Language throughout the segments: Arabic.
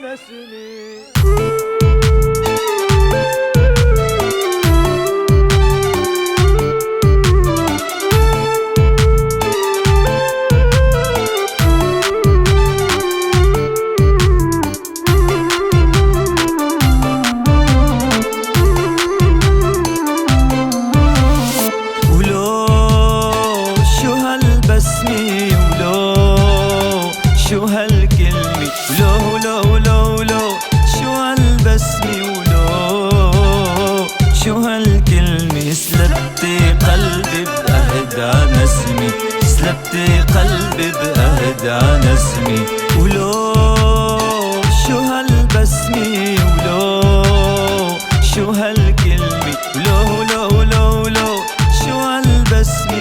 نسمي. شو هالكلمة ولو شو هالبسمة شو هالكلمة سلبتي قلبي بأهدى نسمي، سلبتي قلبي بأهدى نسمي. شو هالبسمة شو هالكلمة ولو شو هالبسمة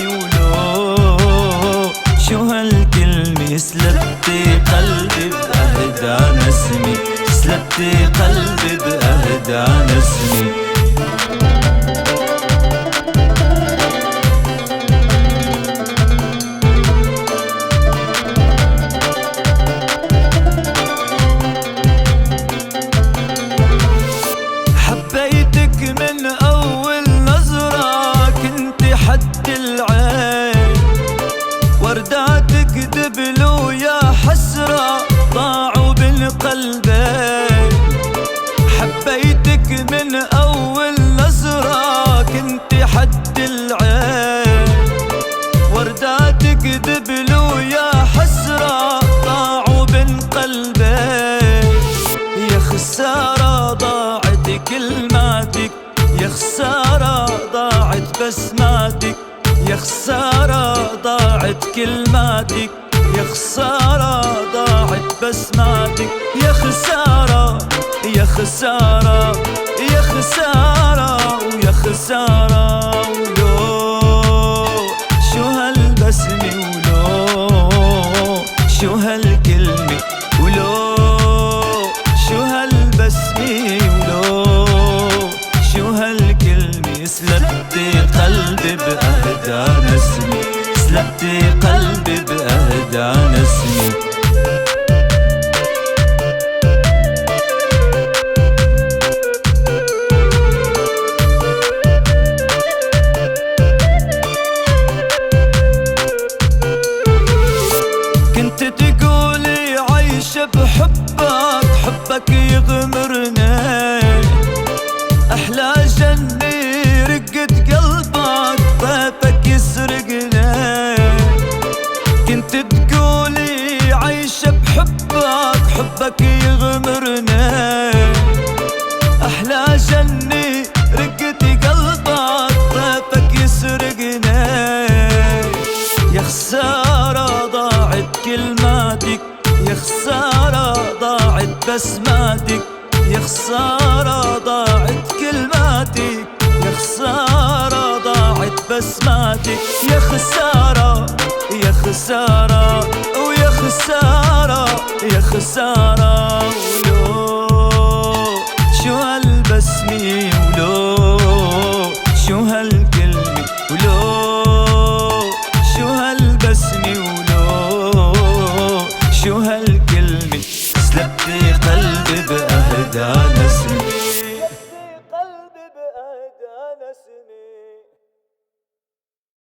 شو هالكلمة سلبتي قلبي بأهدى نسمي، سلبتي قلبي بأهدى نسمي. حبيتك من أول نظرة كنت حد العين، ورداتك دبلوا يا حسرة ضاعوا بالقلبين. حبيتك من أول نظرة كنت حد العين، ورداتك دبلوا يا حسرة ضاعوا بين قلبين. يا خسارة ضاعت كلماتك، يا خسارة ضاعت بسماتك، يا خسارة ضاعت كلماتك، يا خسارة ضاعت بسماتك. يا خسارة يا خسارة يا خسارة ويا خسارة شو هالبسمة شو هالكلمة شو هالبسمة شو هالكلمة سلبتي قلبي بأهدى نسمي، سلبتي قلبي بأهدى نسمي. كنت تقولي عايشة بحبك، حبك يغمرني أحلى جنة رقة قلبك طيفك يسرقني. كنت تقولي عايشة بحبك، حبك يغمرني أحلى جنة رقة قلبك طيفك يسرقني. يا خسارة ضاعت كلماتك، يا خسارة ضاعت بسماتك، يا خسارة ضاعت كلماتك، يا خسارة ضاعت بسماتك. يا خسارة يا خسارة ويا خسارة يا خسارة